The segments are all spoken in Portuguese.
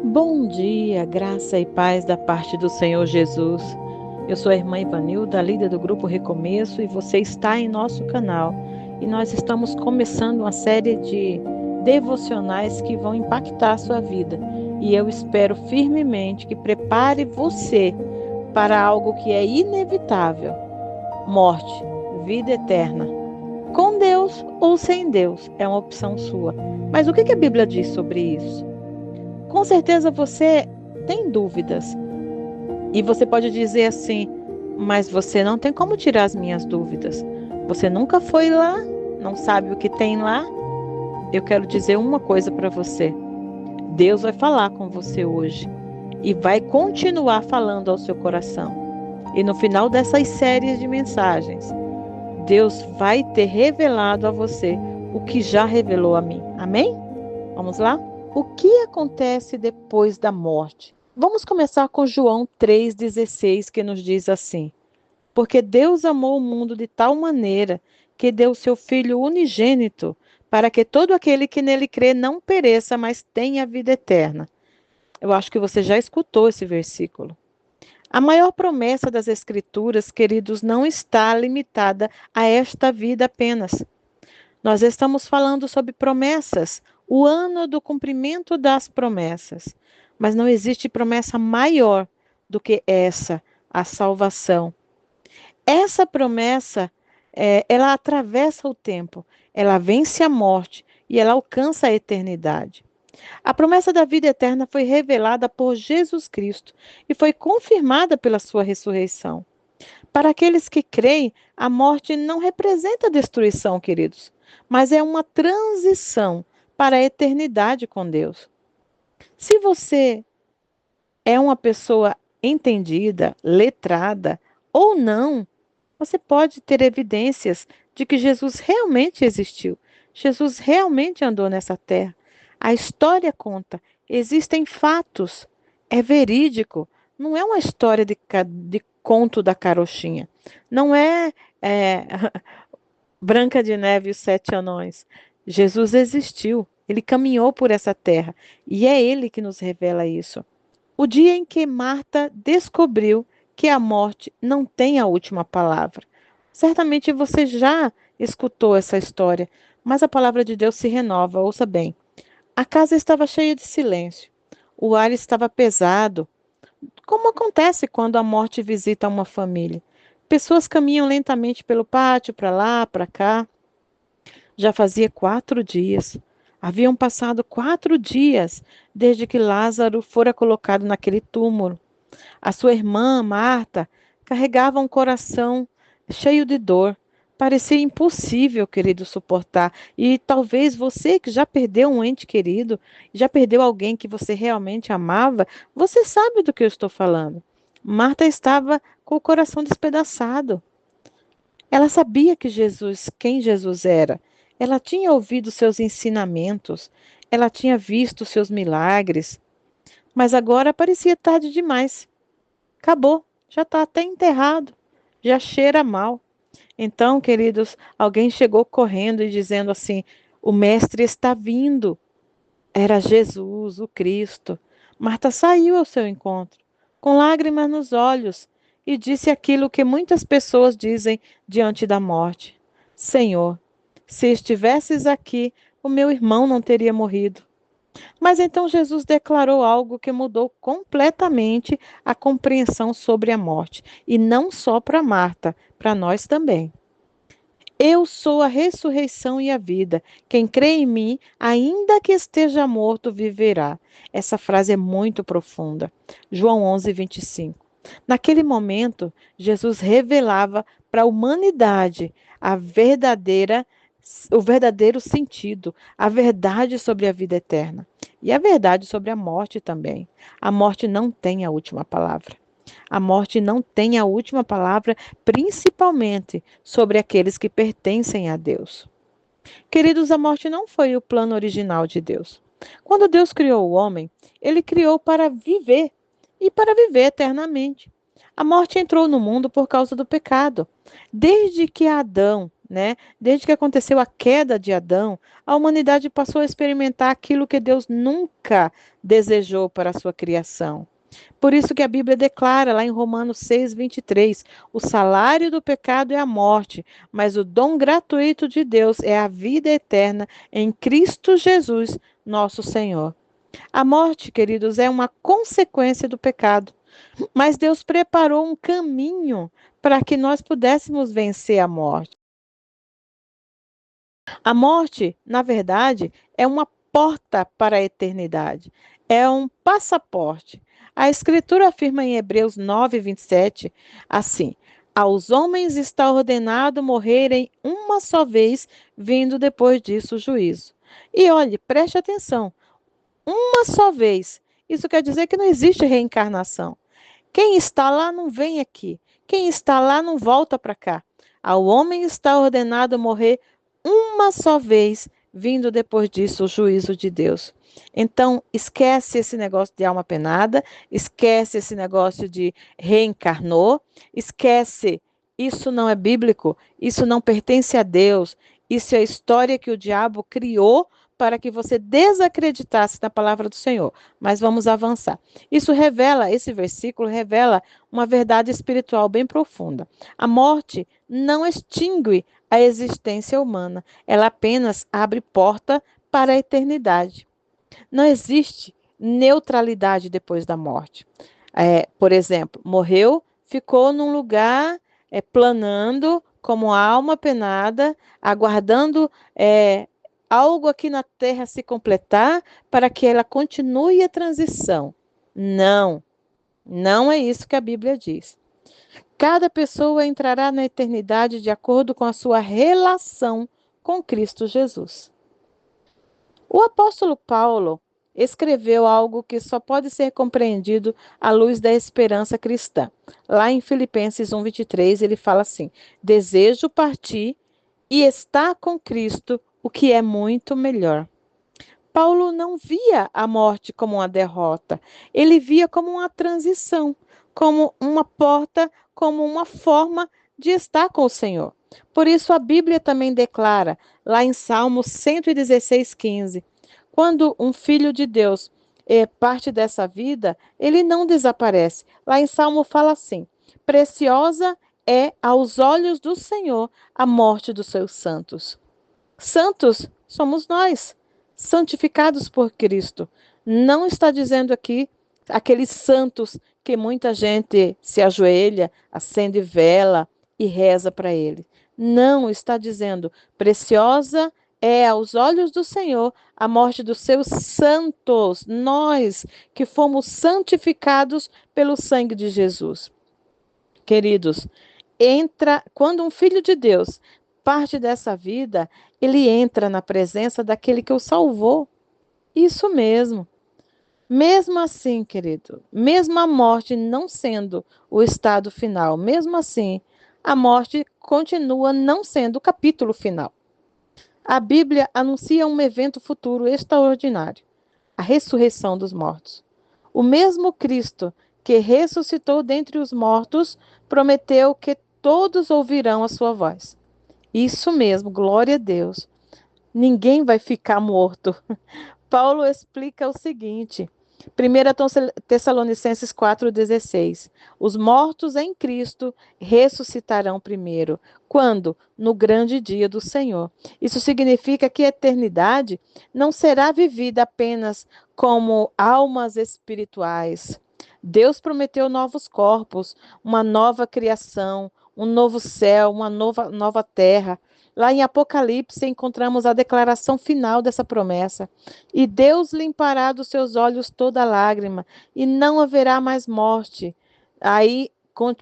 Bom dia, graça e paz da parte do Senhor Jesus. Eu sou a irmã Ivanilda, líder do Grupo Recomeço, e você está em nosso canal. E nós estamos começando uma série de devocionais que vão impactar a sua vida. E eu espero firmemente que prepare você para algo que é inevitável: morte, vida eterna. Com Deus ou sem Deus, é uma opção sua. Mas o que a Bíblia diz sobre isso? Com certeza você tem dúvidas. E você pode dizer assim: mas você não tem como tirar as minhas dúvidas. Você nunca foi lá, não sabe o que tem lá. Eu quero dizer uma coisa para você. Deus vai falar com você hoje e vai continuar falando ao seu coração. E no final dessas séries de mensagens, Deus vai ter revelado a você o que já revelou a mim. Amém? Vamos lá? O que acontece depois da morte? Vamos começar com João 3,16, que nos diz assim: porque Deus amou o mundo de tal maneira que deu seu Filho unigênito, para que todo aquele que nele crê não pereça, mas tenha vida eterna. Eu acho que você já escutou esse versículo. A maior promessa das Escrituras, queridos, não está limitada a esta vida apenas. Nós estamos falando sobre promessas, o ano do cumprimento das promessas. Mas não existe promessa maior do que essa, a salvação. Essa promessa, ela atravessa o tempo, ela vence a morte e ela alcança a eternidade. A promessa da vida eterna foi revelada por Jesus Cristo e foi confirmada pela sua ressurreição. Para aqueles que creem, a morte não representa destruição, queridos, mas é uma transição para a eternidade com Deus. Se você é uma pessoa entendida, letrada ou não, você pode ter evidências de que Jesus realmente existiu. Jesus realmente andou nessa terra. A história conta, existem fatos, é verídico. Não é uma história de conto da carochinha. Não é Branca de Neve e os Sete Anões. Jesus existiu, ele caminhou por essa terra e é ele que nos revela isso. O dia em que Marta descobriu que a morte não tem a última palavra. Certamente você já escutou essa história, mas a palavra de Deus se renova. Ouça bem. A casa estava cheia de silêncio. O ar estava pesado, como acontece quando a morte visita uma família. Pessoas caminham lentamente pelo pátio, para lá, para cá. Já fazia 4 dias. Haviam passado 4 dias desde que Lázaro fora colocado naquele túmulo. A sua irmã, Marta, carregava um coração cheio de dor. Parecia impossível, querido, suportar. E talvez você que já perdeu um ente querido, já perdeu alguém que você realmente amava, você sabe do que eu estou falando. Marta estava com o coração despedaçado. Ela sabia que Jesus, quem Jesus era. Ela tinha ouvido seus ensinamentos. Ela tinha visto seus milagres. Mas agora parecia tarde demais. Acabou, já está até enterrado, já cheira mal. Então, queridos, alguém chegou correndo e dizendo assim: o mestre está vindo. Era Jesus, o Cristo. Marta saiu ao seu encontro, com lágrimas nos olhos, e disse aquilo que muitas pessoas dizem diante da morte: Senhor, se estivesses aqui, o meu irmão não teria morrido. Mas então Jesus declarou algo que mudou completamente a compreensão sobre a morte. E não só para Marta, para nós também. Eu sou a ressurreição e a vida. Quem crê em mim, ainda que esteja morto, viverá. Essa frase é muito profunda. João 11:25. Naquele momento, Jesus revelava para a humanidade o verdadeiro sentido, a verdade sobre a vida eterna e a verdade sobre a morte também. A morte não tem a última palavra. A morte não tem a última palavra, principalmente sobre aqueles que pertencem a Deus. Queridos, a morte não foi o plano original de Deus. Quando Deus criou o homem, ele criou para viver e para viver eternamente. A morte entrou no mundo por causa do pecado. Desde que Adão, né? Desde que aconteceu a queda de Adão, a humanidade passou a experimentar aquilo que Deus nunca desejou para a sua criação. Por isso que a Bíblia declara lá em Romanos 6:23, o salário do pecado é a morte, mas o dom gratuito de Deus é a vida eterna em Cristo Jesus, nosso Senhor. A morte, queridos, é uma consequência do pecado, mas Deus preparou um caminho para que nós pudéssemos vencer a morte. A morte, na verdade, é uma porta para a eternidade, é um passaporte. A Escritura afirma em Hebreus 9:27, assim: aos homens está ordenado morrerem uma só vez, vindo depois disso o juízo. E olhe, preste atenção, uma só vez. Isso quer dizer que não existe reencarnação. Quem está lá não vem aqui. Quem está lá não volta para cá. Ao homem está ordenado morrer uma só vez, vindo depois disso o juízo de Deus. Então, esquece esse negócio de alma penada, esquece esse negócio de reencarnou, esquece. Isso não é bíblico, isso não pertence a Deus. Isso é a história que o diabo criou para que você desacreditasse na palavra do Senhor. Mas vamos avançar. Esse versículo revela uma verdade espiritual bem profunda. A morte não extingue a existência humana, ela apenas abre porta para a eternidade. Não existe neutralidade depois da morte. Por exemplo, morreu, ficou num lugar planando como alma penada, aguardando algo aqui na terra se completar para que ela continue a transição. Não, não é isso que a Bíblia diz. Cada pessoa entrará na eternidade de acordo com a sua relação com Cristo Jesus. O apóstolo Paulo escreveu algo que só pode ser compreendido à luz da esperança cristã. Lá em Filipenses 1:23, ele fala assim: desejo partir e estar com Cristo, o que é muito melhor. Paulo não via a morte como uma derrota, ele via como uma transição, como uma porta, como uma forma de estar com o Senhor. Por isso a Bíblia também declara, lá em Salmos 116:15, quando um filho de Deus parte dessa vida, ele não desaparece. Lá em Salmo fala assim: preciosa é aos olhos do Senhor a morte dos seus santos. Santos somos nós, santificados por Cristo. Não está dizendo aqui aqueles santos que muita gente se ajoelha, acende vela e reza para ele. Não, está dizendo, preciosa é aos olhos do Senhor a morte dos seus santos, nós que fomos santificados pelo sangue de Jesus. Queridos, quando um filho de Deus parte dessa vida, ele entra na presença daquele que o salvou. Isso mesmo. Mesmo assim, querido, mesmo a morte não sendo o estado final, mesmo assim, a morte continua não sendo o capítulo final. A Bíblia anuncia um evento futuro extraordinário, a ressurreição dos mortos. O mesmo Cristo que ressuscitou dentre os mortos prometeu que todos ouvirão a sua voz. Isso mesmo, glória a Deus. Ninguém vai ficar morto. Paulo explica o seguinte, 1 Tessalonicenses 4,16. Os mortos em Cristo ressuscitarão primeiro. Quando? No grande dia do Senhor. Isso significa que a eternidade não será vivida apenas como almas espirituais. Deus prometeu novos corpos, uma nova criação, um novo céu, uma nova terra. Lá em Apocalipse encontramos a declaração final dessa promessa. E Deus limpará dos seus olhos toda lágrima, e não haverá mais morte. Aí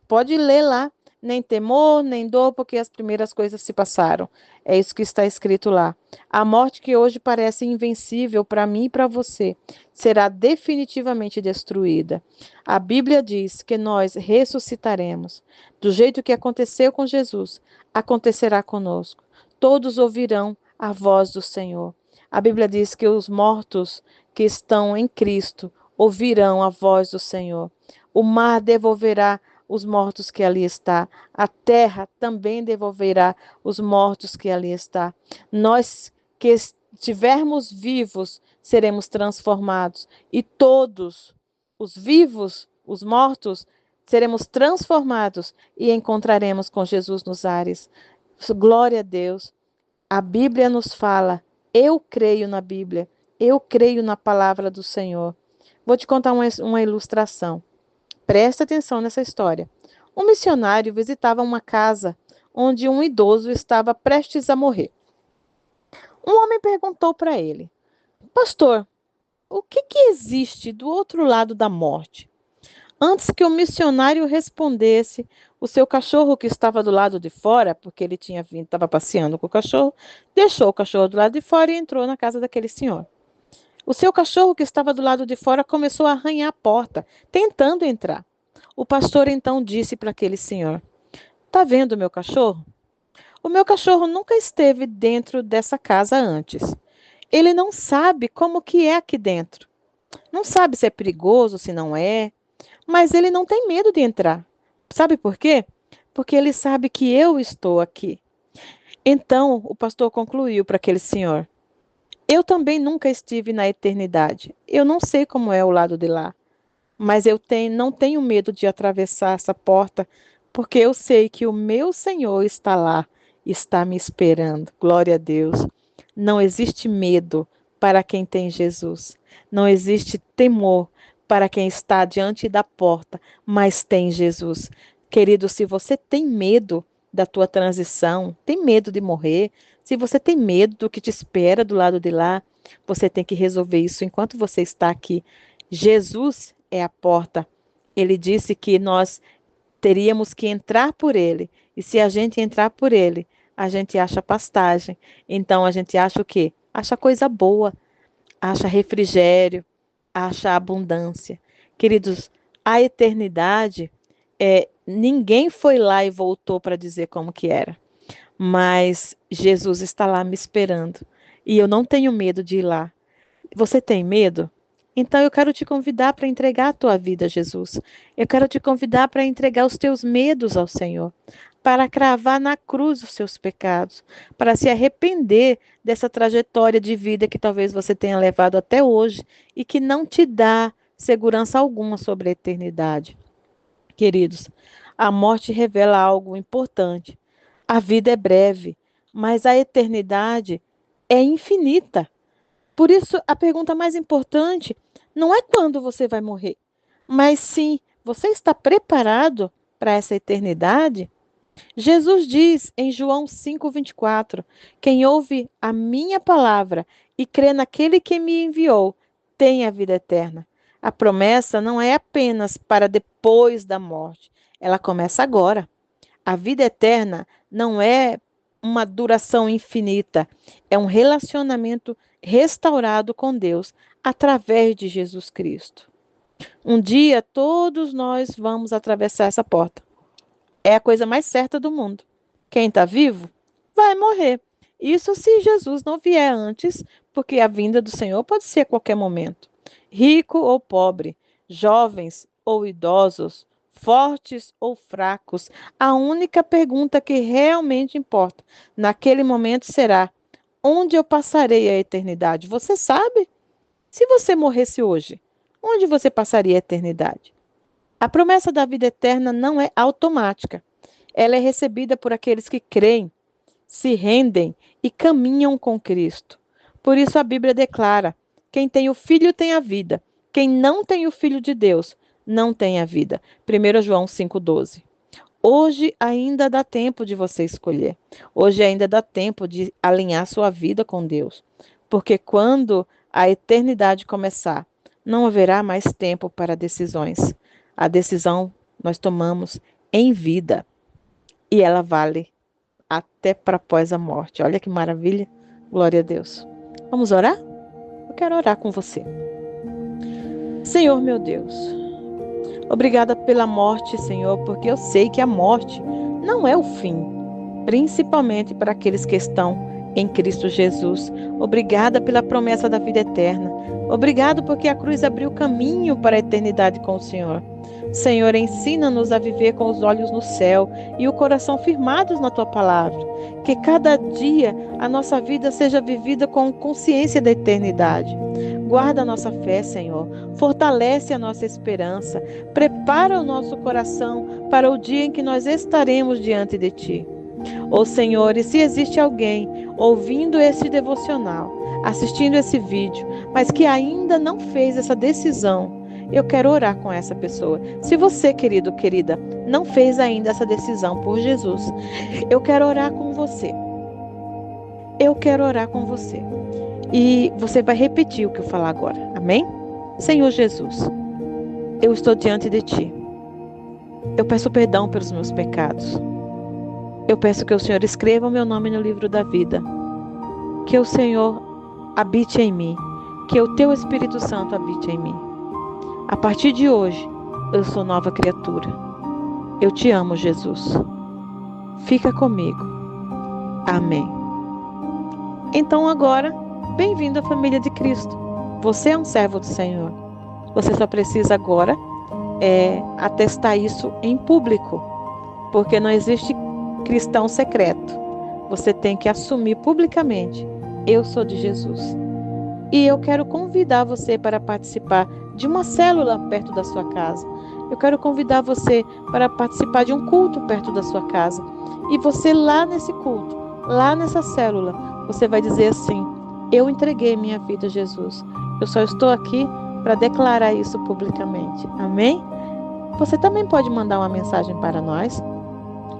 pode ler lá, nem temor, nem dor, porque as primeiras coisas se passaram. É isso que está escrito lá. A morte que hoje parece invencível para mim e para você, será definitivamente destruída. A Bíblia diz que nós ressuscitaremos. Do jeito que aconteceu com Jesus, acontecerá conosco. Todos ouvirão a voz do Senhor. A Bíblia diz que os mortos que estão em Cristo ouvirão a voz do Senhor. O mar devolverá os mortos que ali está. A terra também devolverá os mortos que ali está. Nós que estivermos vivos, seremos transformados. E todos, os vivos, os mortos, seremos transformados e encontraremos com Jesus nos ares. Glória a Deus. A Bíblia nos fala, eu creio na Bíblia, eu creio na palavra do Senhor. Vou te contar uma ilustração. Presta atenção nessa história. Um missionário visitava uma casa onde um idoso estava prestes a morrer. Um homem perguntou para ele: Pastor, o que existe do outro lado da morte? Antes que o missionário respondesse, o seu cachorro que estava do lado de fora, porque ele tinha vindo, estava passeando com o cachorro, deixou o cachorro do lado de fora e entrou na casa daquele senhor. O seu cachorro que estava do lado de fora começou a arranhar a porta, tentando entrar. O pastor então disse para aquele senhor: Tá vendo o meu cachorro? O meu cachorro nunca esteve dentro dessa casa antes. Ele não sabe como que é aqui dentro. Não sabe se é perigoso, se não é. Mas ele não tem medo de entrar. Sabe por quê? Porque ele sabe que eu estou aqui. Então, o pastor concluiu para aquele senhor: Eu também nunca estive na eternidade. Eu não sei como é o lado de lá. Mas não tenho medo de atravessar essa porta, porque eu sei que o meu Senhor está lá, está me esperando. Glória a Deus. Não existe medo para quem tem Jesus. Não existe temor para quem está diante da porta, mas tem Jesus. Querido, se você tem medo da tua transição, tem medo de morrer, se você tem medo do que te espera do lado de lá, você tem que resolver isso enquanto você está aqui. Jesus é a porta. Ele disse que nós teríamos que entrar por ele. E se a gente entrar por ele, a gente acha pastagem. Então a gente acha o quê? Acha coisa boa, acha refrigério, acha abundância. Queridos, a eternidade, ninguém foi lá e voltou para dizer como que era. Mas Jesus está lá me esperando. E eu não tenho medo de ir lá. Você tem medo? Então eu quero te convidar para entregar a tua vida a Jesus. Eu quero te convidar para entregar os teus medos ao Senhor, para cravar na cruz os seus pecados, para se arrepender dessa trajetória de vida que talvez você tenha levado até hoje e que não te dá segurança alguma sobre a eternidade. Queridos, a morte revela algo importante. A vida é breve, mas a eternidade é infinita. Por isso, a pergunta mais importante não é quando você vai morrer, mas sim, você está preparado para essa eternidade? Jesus diz em João 5:24: Quem ouve a minha palavra e crê naquele que me enviou, tem a vida eterna. A promessa não é apenas para depois da morte, ela começa agora. A vida eterna não é uma duração infinita, é um relacionamento restaurado com Deus através de Jesus Cristo. Um dia todos nós vamos atravessar essa porta. É a coisa mais certa do mundo. Quem está vivo vai morrer. Isso se Jesus não vier antes, porque a vinda do Senhor pode ser a qualquer momento. Rico ou pobre, jovens ou idosos, fortes ou fracos, a única pergunta que realmente importa naquele momento será: onde eu passarei a eternidade? Você sabe? Se você morresse hoje, onde você passaria a eternidade? A promessa da vida eterna não é automática. Ela é recebida por aqueles que creem, se rendem e caminham com Cristo. Por isso a Bíblia declara: quem tem o Filho tem a vida. Quem não tem o Filho de Deus não tem a vida. 1 João 5,12. Hoje ainda dá tempo de você escolher. Hoje ainda dá tempo de alinhar sua vida com Deus. Porque quando a eternidade começar, não haverá mais tempo para decisões. A decisão nós tomamos em vida. E ela vale até para após a morte. Olha que maravilha. Glória a Deus. Vamos orar? Eu quero orar com você. Senhor meu Deus, obrigada pela morte, Senhor, porque eu sei que a morte não é o fim, principalmente para aqueles que estão em Cristo Jesus. Obrigada pela promessa da vida eterna. Obrigado porque a cruz abriu caminho para a eternidade com o Senhor. Senhor, ensina-nos a viver com os olhos no céu e o coração firmados na Tua palavra. Que cada dia a nossa vida seja vivida com consciência da eternidade. Guarda a nossa fé, Senhor. Fortalece a nossa esperança. Prepara o nosso coração para o dia em que nós estaremos diante de Ti. Ó Senhor, e se existe alguém ouvindo esse devocional, assistindo esse vídeo, mas que ainda não fez essa decisão, eu quero orar com essa pessoa. Se você, querido, querida, não fez ainda essa decisão por Jesus, eu quero orar com você. Eu quero orar com você. E você vai repetir o que eu falar agora. Amém? Senhor Jesus, eu estou diante de Ti. Eu peço perdão pelos meus pecados. Eu peço que o Senhor escreva o meu nome no livro da vida. Que o Senhor habite em mim. Que o Teu Espírito Santo habite em mim. A partir de hoje, eu sou nova criatura. Eu Te amo, Jesus. Fica comigo. Amém. Então agora, bem-vindo à família de Cristo. Você é um servo do Senhor. Você só precisa agora atestar isso em público. Porque não existe cristão secreto. Você tem que assumir publicamente. Eu sou de Jesus. E eu quero convidar você para participar de uma célula perto da sua casa. Eu quero convidar você para participar de um culto perto da sua casa. E você lá nesse culto, lá nessa célula, você vai dizer assim: eu entreguei minha vida a Jesus. Eu só estou aqui para declarar isso publicamente. Amém? Você também pode mandar uma mensagem para nós.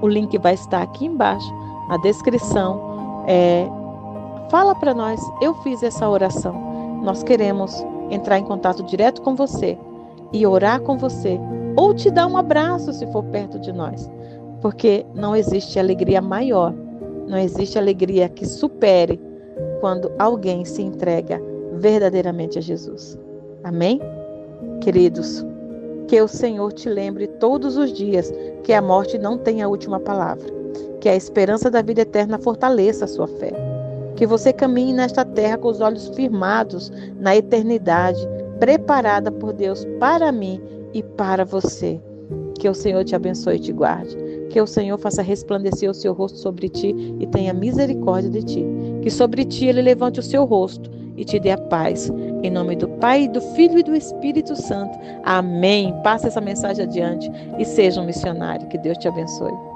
O link vai estar aqui embaixo, na descrição. Fala para nós: eu fiz essa oração. Nós queremos entrar em contato direto com você e orar com você, ou te dar um abraço se for perto de nós, porque não existe alegria maior, não existe alegria que supere quando alguém se entrega verdadeiramente a Jesus. Amém? Queridos, que o Senhor te lembre todos os dias que a morte não tem a última palavra, que a esperança da vida eterna fortaleça a sua fé. Que você caminhe nesta terra com os olhos firmados na eternidade, preparada por Deus para mim e para você. Que o Senhor te abençoe e te guarde. Que o Senhor faça resplandecer o seu rosto sobre ti e tenha misericórdia de ti. Que sobre ti Ele levante o seu rosto e te dê a paz. Em nome do Pai, do Filho e do Espírito Santo. Amém. Passe essa mensagem adiante e seja um missionário. Que Deus te abençoe.